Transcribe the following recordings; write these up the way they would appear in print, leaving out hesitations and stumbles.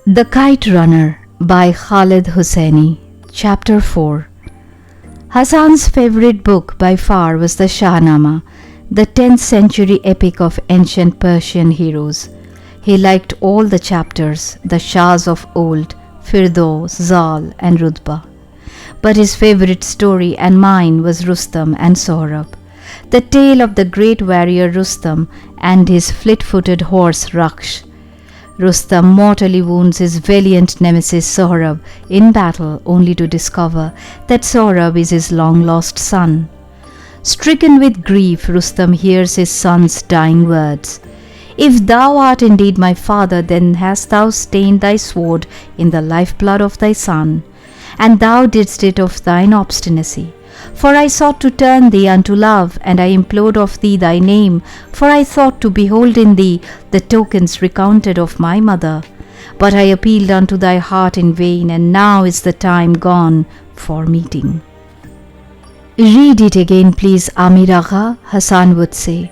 The Kite Runner by Khaled Hosseini. Chapter 4. Hassan's favorite book by far was the Shahnama, the 10th century epic of ancient Persian heroes. He liked all the chapters, the Shahs of old, Firdaus, Zal and Rutba. But his favorite story and mine was Rustam and Sohrab, the tale of the great warrior Rustam and his fleet-footed horse Raksh. Rustam mortally wounds his valiant nemesis Sohrab in battle, only to discover that Sohrab is his long-lost son. Stricken with grief, Rustam hears his son's dying words. "If thou art indeed my father, then hast thou stained thy sword in the lifeblood of thy son, and thou didst it of thine obstinacy. For I sought to turn thee unto love, and I implored of thee thy name, for I thought to behold in thee the tokens recounted of my mother. But I appealed unto thy heart in vain, and now is the time gone for meeting." "Read it again, please, Amir Agha," Hassan would say.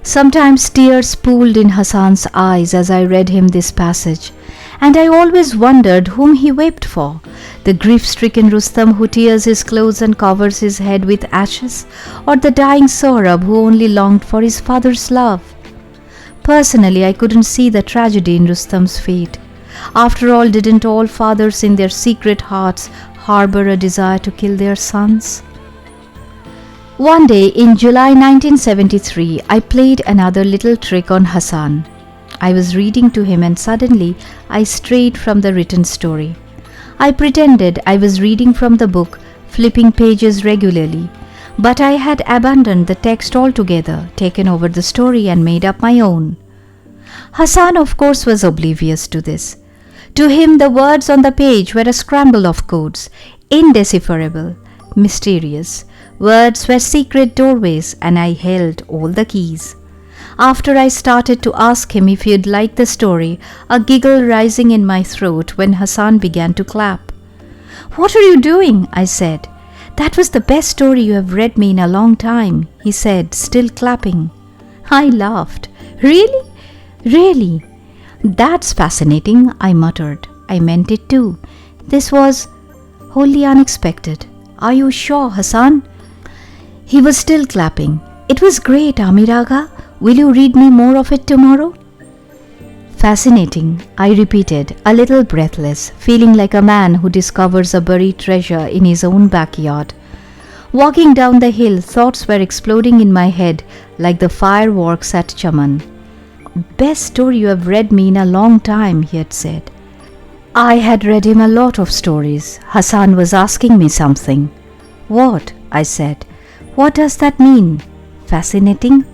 Sometimes tears pooled in Hassan's eyes as I read him this passage, and I always wondered whom he wept for, the grief-stricken Rustam who tears his clothes and covers his head with ashes, or the dying Sohrab who only longed for his father's love. Personally, I couldn't see the tragedy in Rustam's fate. After all, didn't all fathers in their secret hearts harbor a desire to kill their sons? One day in July 1973, I played another little trick on Hassan. I was reading to him and suddenly I strayed from the written story. I pretended I was reading from the book, flipping pages regularly, but I had abandoned the text altogether, taken over the story and made up my own. Hassan, of course, was oblivious to this. To him, the words on the page were a scramble of codes, indecipherable, mysterious. Words were secret doorways, and I held all the keys. After I started to ask him if he'd like the story, a giggle rising in my throat when Hassan began to clap. "What are you doing?" I said. "That was the best story you have read me in a long time," he said, still clapping. I laughed. "Really? Really? That's fascinating," I muttered. I meant it too. This was wholly unexpected. "Are you sure, Hassan?" He was still clapping. "It was great, Amir Agha. Will you read me more of it tomorrow?" "Fascinating," I repeated, a little breathless, feeling like a man who discovers a buried treasure in his own backyard. Walking down the hill, thoughts were exploding in my head like the fireworks at Chaman. "Best story you have read me in a long time," he had said. I had read him a lot of stories. Hassan was asking me something. "What?" I said. "What does that mean? Fascinating?"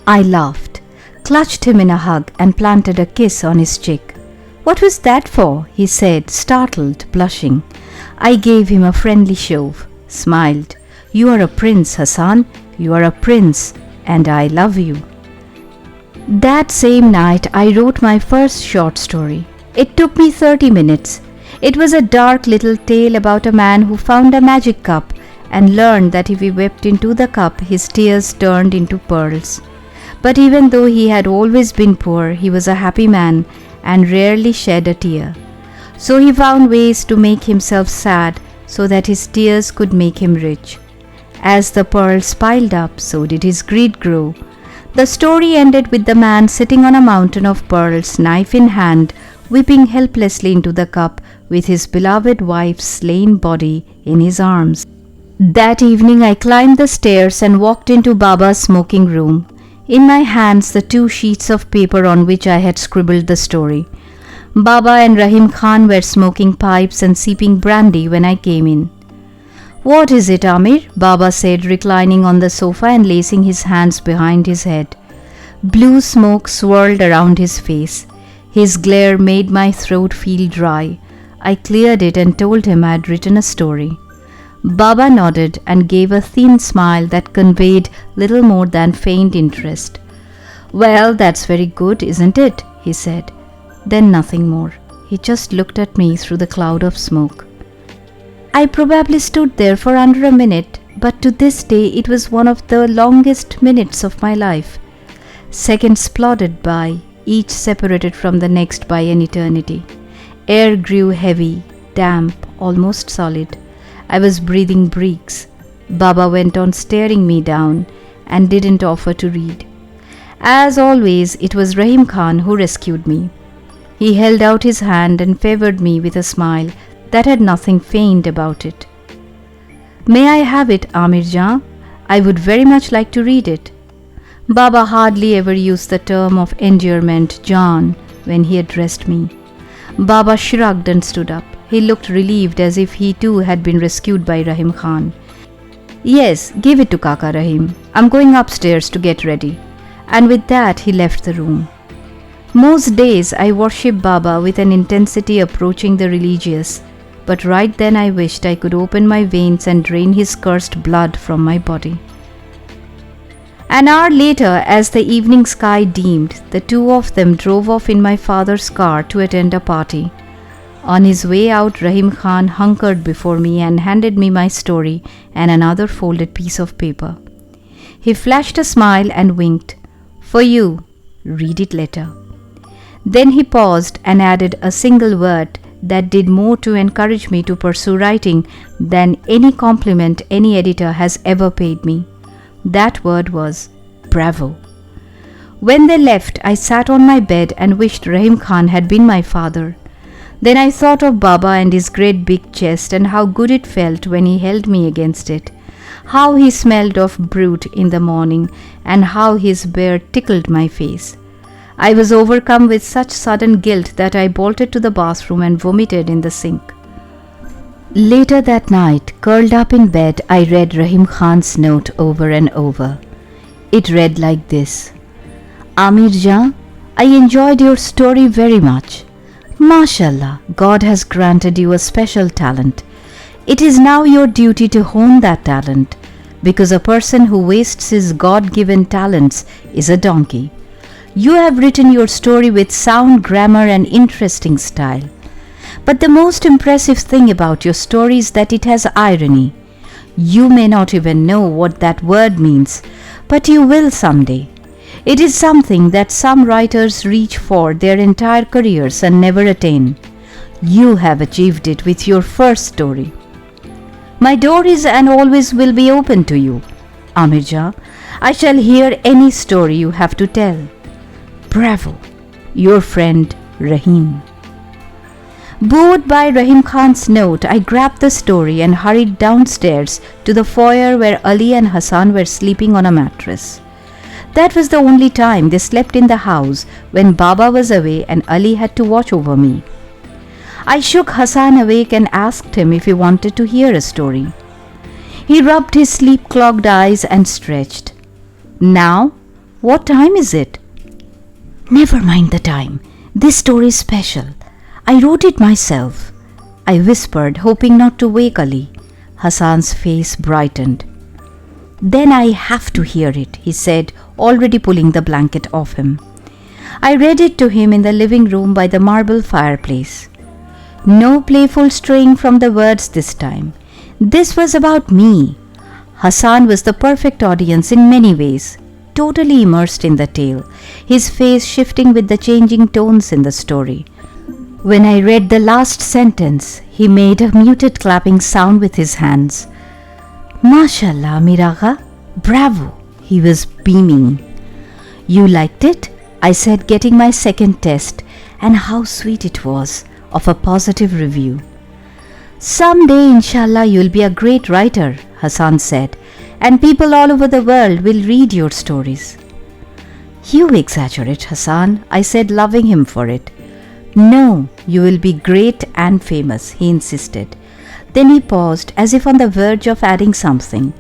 I laughed, clutched him in a hug and planted a kiss on his cheek. "What was that for?" he said, startled, blushing. I gave him a friendly shove, smiled. "You are a prince, Hassan. You are a prince, and I love you." That same night, I wrote my first short story. It took me 30 minutes. It was a dark little tale about a man who found a magic cup and learned that if he wept into the cup, his tears turned into pearls. But even though he had always been poor, he was a happy man and rarely shed a tear. So he found ways to make himself sad so that his tears could make him rich. As the pearls piled up, so did his greed grow. The story ended with the man sitting on a mountain of pearls, knife in hand, weeping helplessly into the cup with his beloved wife's slain body in his arms. That evening I climbed the stairs and walked into Baba's smoking room. In my hands the 2 sheets of paper on which I had scribbled the story. Baba and Rahim Khan were smoking pipes and sipping brandy when I came in. "What is it, Amir?" Baba said, reclining on the sofa and lacing his hands behind his head. Blue smoke swirled around his face. His glare made my throat feel dry. I cleared it and told him I had written a story. Baba nodded and gave a thin smile that conveyed little more than faint interest. "Well, that's very good, isn't it?" he said. Then nothing more. He just looked at me through the cloud of smoke. I probably stood there for under a minute, but to this day it was one of the longest minutes of my life. Seconds plodded by, each separated from the next by an eternity. Air grew heavy, damp, almost solid. I was breathing breaks. Baba went on staring me down and didn't offer to read. As always, it was Rahim Khan who rescued me. He held out his hand and favored me with a smile that had nothing feigned about it. "May I have it, Amir Jan? I would very much like to read it." Baba hardly ever used the term of endearment, Jan, when he addressed me. Baba shrugged and stood up. He looked relieved, as if he too had been rescued by Rahim Khan. "Yes, give it to Kaka Rahim. I'm going upstairs to get ready." And with that he left the room. Most days I worship Baba with an intensity approaching the religious, but right then I wished I could open my veins and drain his cursed blood from my body. An hour later, as the evening sky dimmed, the two of them drove off in my father's car to attend a party. On his way out, Rahim Khan hunkered before me and handed me my story and another folded piece of paper. He flashed a smile and winked. "For you, read it later." Then he paused and added a single word that did more to encourage me to pursue writing than any compliment any editor has ever paid me. That word was bravo. When they left, I sat on my bed and wished Rahim Khan had been my father. Then I thought of Baba and his great big chest and how good it felt when he held me against it, how he smelled of brute in the morning and how his beard tickled my face. I was overcome with such sudden guilt that I bolted to the bathroom and vomited in the sink. Later that night, curled up in bed, I read Rahim Khan's note over and over. It read like this: "Amir Jan, I enjoyed your story very much. Mashallah, God has granted you a special talent. It is now your duty to hone that talent, because a person who wastes his God-given talents is a donkey. You have written your story with sound grammar and interesting style. But the most impressive thing about your story is that it has irony. You may not even know what that word means, but you will someday. It is something that some writers reach for their entire careers and never attain. You have achieved it with your first story. My door is and always will be open to you. Amir Jan, I shall hear any story you have to tell. Bravo, your friend Rahim." Bored by Rahim Khan's note, I grabbed the story and hurried downstairs to the foyer where Ali and Hassan were sleeping on a mattress. That was the only time they slept in the house when Baba was away and Ali had to watch over me. I shook Hassan awake and asked him if he wanted to hear a story. He rubbed his sleep-clogged eyes and stretched. "Now? What time is it?" "Never mind the time. This story is special. I wrote it myself," I whispered, hoping not to wake Ali. Hassan's face brightened. "Then I have to hear it," he said, already pulling the blanket off him. I read it to him in the living room by the marble fireplace. No playful straying from the words this time. This was about me. Hassan was the perfect audience in many ways, totally immersed in the tale, his face shifting with the changing tones in the story. When I read the last sentence, he made a muted clapping sound with his hands. "Mashallah, Miraga, bravo!" He was beaming. "You liked it?" I said, getting my second test, and how sweet it was, of a positive review. "Someday, inshallah, you'll be a great writer," Hassan said, "and people all over the world will read your stories." "You exaggerate, Hassan," I said, loving him for it. "No, you will be great and famous," he insisted. Then he paused, as if on the verge of adding something.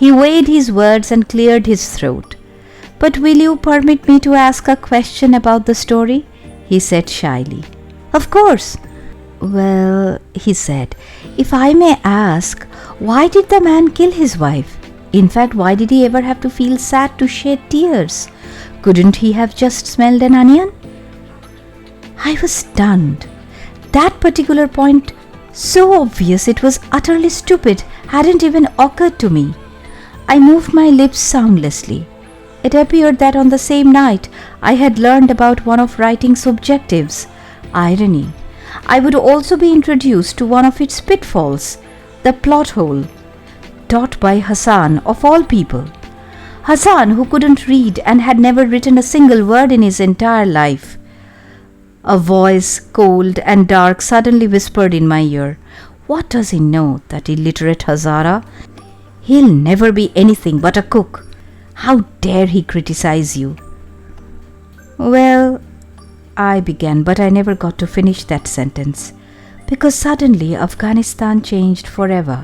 He weighed his words and cleared his throat. "But will you permit me to ask a question about the story?" he said shyly. "Of course." "Well," he said, "if I may ask, why did the man kill his wife? In fact, why did he ever have to feel sad to shed tears? Couldn't he have just smelled an onion?" I was stunned. That particular point, so obvious it was utterly stupid, hadn't even occurred to me. I moved my lips soundlessly. It appeared that on the same night I had learned about one of writing's objectives, irony. I would also be introduced to one of its pitfalls, the plot hole, taught by Hassan of all people. Hassan, who couldn't read and had never written a single word in his entire life. A voice, cold and dark, suddenly whispered in my ear, "What does he know, that illiterate Hazara? He'll never be anything but a cook. How dare he criticize you?" "Well," I began, but I never got to finish that sentence, because suddenly Afghanistan changed forever.